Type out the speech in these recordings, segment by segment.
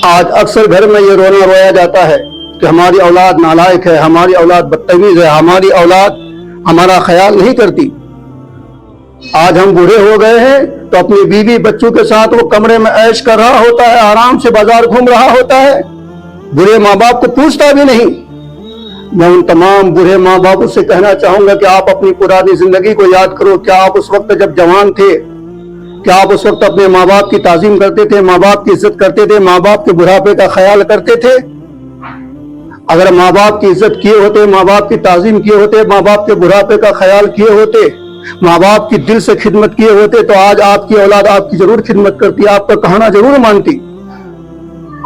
آج اکثر گھر میں یہ رونا رویا جاتا ہے کہ ہماری اولاد نالائق ہے، ہماری اولاد بدتمیز ہے، ہماری اولاد ہمارا خیال نہیں کرتی۔ آج ہم بوڑھے ہو گئے ہیں تو اپنی بیوی بچوں کے ساتھ وہ کمرے میں عیش کر رہا ہوتا ہے، آرام سے بازار گھوم رہا ہوتا ہے، بوڑھے ماں باپ کو پوچھتا بھی نہیں۔ میں ان تمام بوڑھے ماں باپ سے کہنا چاہوں گا کہ آپ اپنی پرانی زندگی کو یاد کرو۔ کیا آپ اس وقت جب جوان تھے، کیا آپ اس وقت اپنے ماں باپ کی تعظیم کرتے تھے، ماں باپ کی عزت کرتے تھے، ماں باپ کے بڑھاپے کا خیال کرتے تھے؟ اگر ماں باپ کی عزت کیے ہوتے، ماں باپ کی تعظیم کیے ہوتے، ماں باپ کے بڑھاپے کا خیال کیے ہوتے، ماں باپ کی دل سے خدمت کیے ہوتے تو آج آپ کی اولاد آپ کی ضرور خدمت کرتی، آپ کا کہنا ضرور مانتی۔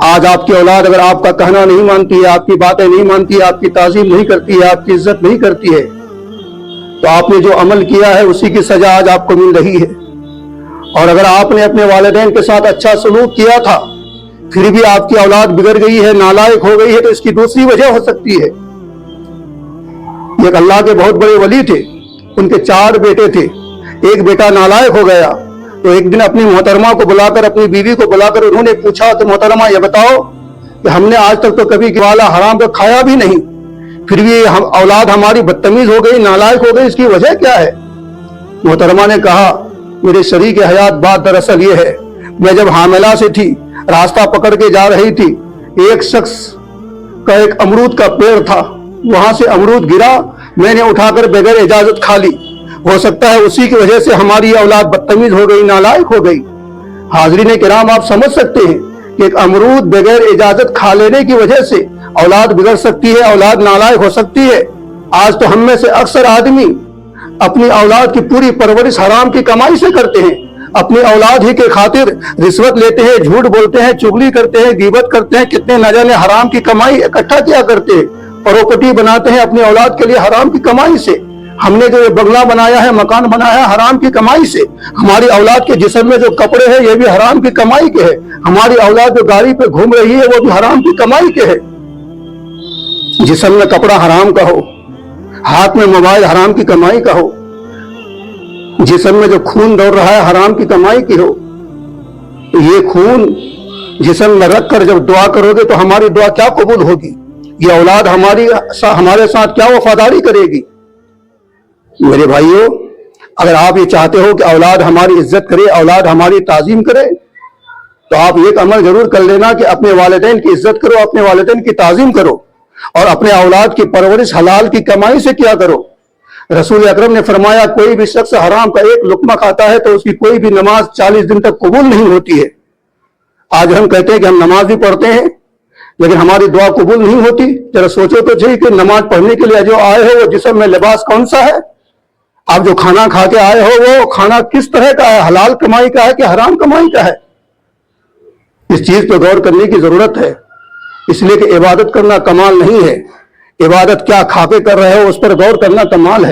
آج آپ کی اولاد اگر آپ کا کہنا نہیں مانتی ہے، آپ کی باتیں نہیں مانتی ہے، آپ کی تعظیم نہیں کرتی ہے، آپ کی عزت نہیں کرتی ہے، تو آپ نے جو عمل کیا ہے اسی کی سزا آج آپ کو مل رہی ہے۔ اور اگر آپ نے اپنے والدین کے ساتھ اچھا سلوک کیا تھا پھر بھی آپ کی اولاد بگڑ گئی ہے، نالائق ہو گئی ہے، تو اس کی دوسری وجہ ہو سکتی ہے۔ ایک اللہ کے بہت بڑے ولی تھے، ان کے 4 بیٹے تھے، ایک بیٹا نالائق ہو گیا تو ایک دن اپنی محترمہ کو بلا کر، اپنی بیوی کو بلا کر انہوں نے پوچھا کہ محترمہ یہ بتاؤ کہ ہم نے آج تک تو کبھی والا حرام کا کھایا بھی نہیں، پھر بھی اولاد ہماری بدتمیز ہو گئی، نالائق ہو گئی، اس کی وجہ کیا ہے؟ محترمہ نے کہا میرے شریک حیات بات دراصل یہ ہے، میں جب حاملہ سے تھی راستہ پکڑ کے جا رہی تھی، ایک شخص کا ایک امرود کا پیڑ تھا، وہاں سے امرود گرا، میں نے اٹھا کر بغیر اجازت کھا لی، ہو سکتا ہے اسی کی وجہ سے ہماری اولاد بدتمیز ہو گئی، نالائق ہو گئی۔ حاضرین کرام آپ سمجھ سکتے ہیں کہ ایک امرود بغیر اجازت کھا لینے کی وجہ سے اولاد بگڑ سکتی ہے، اولاد نالائق ہو سکتی ہے۔ آج تو ہم میں سے اکثر آدمی اپنی اولاد کی پوری پرورش حرام کی کمائی سے کرتے ہیں، اپنی اولاد ہی کے خاطر رشوت لیتے ہیں، جھوٹ بولتے ہیں، چغلی کرتے ہیں، غیبت کرتے ہیں، کتنے نہ جانے حرام کی کمائی اکٹھا کیا کرتے ہیں، پراپرٹی بناتے ہیں اپنی اولاد کے لیے حرام کی کمائی سے۔ ہم نے جو بنگلہ بنایا ہے، مکان بنایا ہے حرام کی کمائی سے۔ ہماری اولاد کے جسم میں جو کپڑے ہیں یہ بھی حرام کی کمائی کے ہے۔ ہماری اولاد جو گاڑی پہ گھوم رہی ہے وہ بھی حرام کی کمائی کے ہے۔ جسم میں کپڑا حرام کا ہو، ہاتھ میں موبائل حرام کی کمائی کا ہو، جسم میں جو خون دوڑ رہا ہے حرام کی کمائی کی ہو، یہ خون جسم میں رکھ کر جب دعا کرو گے تو ہماری دعا کیا قبول ہوگی؟ یہ اولاد ہمارے ساتھ کیا وفاداری کرے گی؟ میرے بھائیوں، اگر آپ یہ چاہتے ہو کہ اولاد ہماری عزت کرے، اولاد ہماری تعظیم کرے، تو آپ ایک عمل ضرور کر لینا کہ اپنے والدین کی عزت کرو، اپنے والدین کی تعظیم کرو، اور اپنے اولاد کی پرورش حلال کی کمائی سے کیا کرو۔ رسول اکرم نے فرمایا کوئی بھی شخص حرام کا ایک لقمہ کھاتا ہے تو اس کی کوئی بھی نماز 40 دن تک قبول نہیں ہوتی ہے۔ آج ہم کہتے ہیں کہ ہم نماز بھی پڑھتے ہیں لیکن ہماری دعا قبول نہیں ہوتی۔ ذرا سوچو تو صحیح کہ نماز پڑھنے کے لیے جو آئے ہو وہ جسم میں لباس کون سا ہے؟ آپ جو کھانا کھا کے آئے ہو وہ کھانا کس طرح کا ہے؟ حلال کمائی کا ہے کہ حرام کمائی کا ہے؟ اس چیز پہ غور کرنے کی ضرورت ہے، اس لیے کہ عبادت کرنا کمال نہیں ہے، عبادت کیا کھا کے کر رہے ہو اس پر غور کرنا کمال ہے۔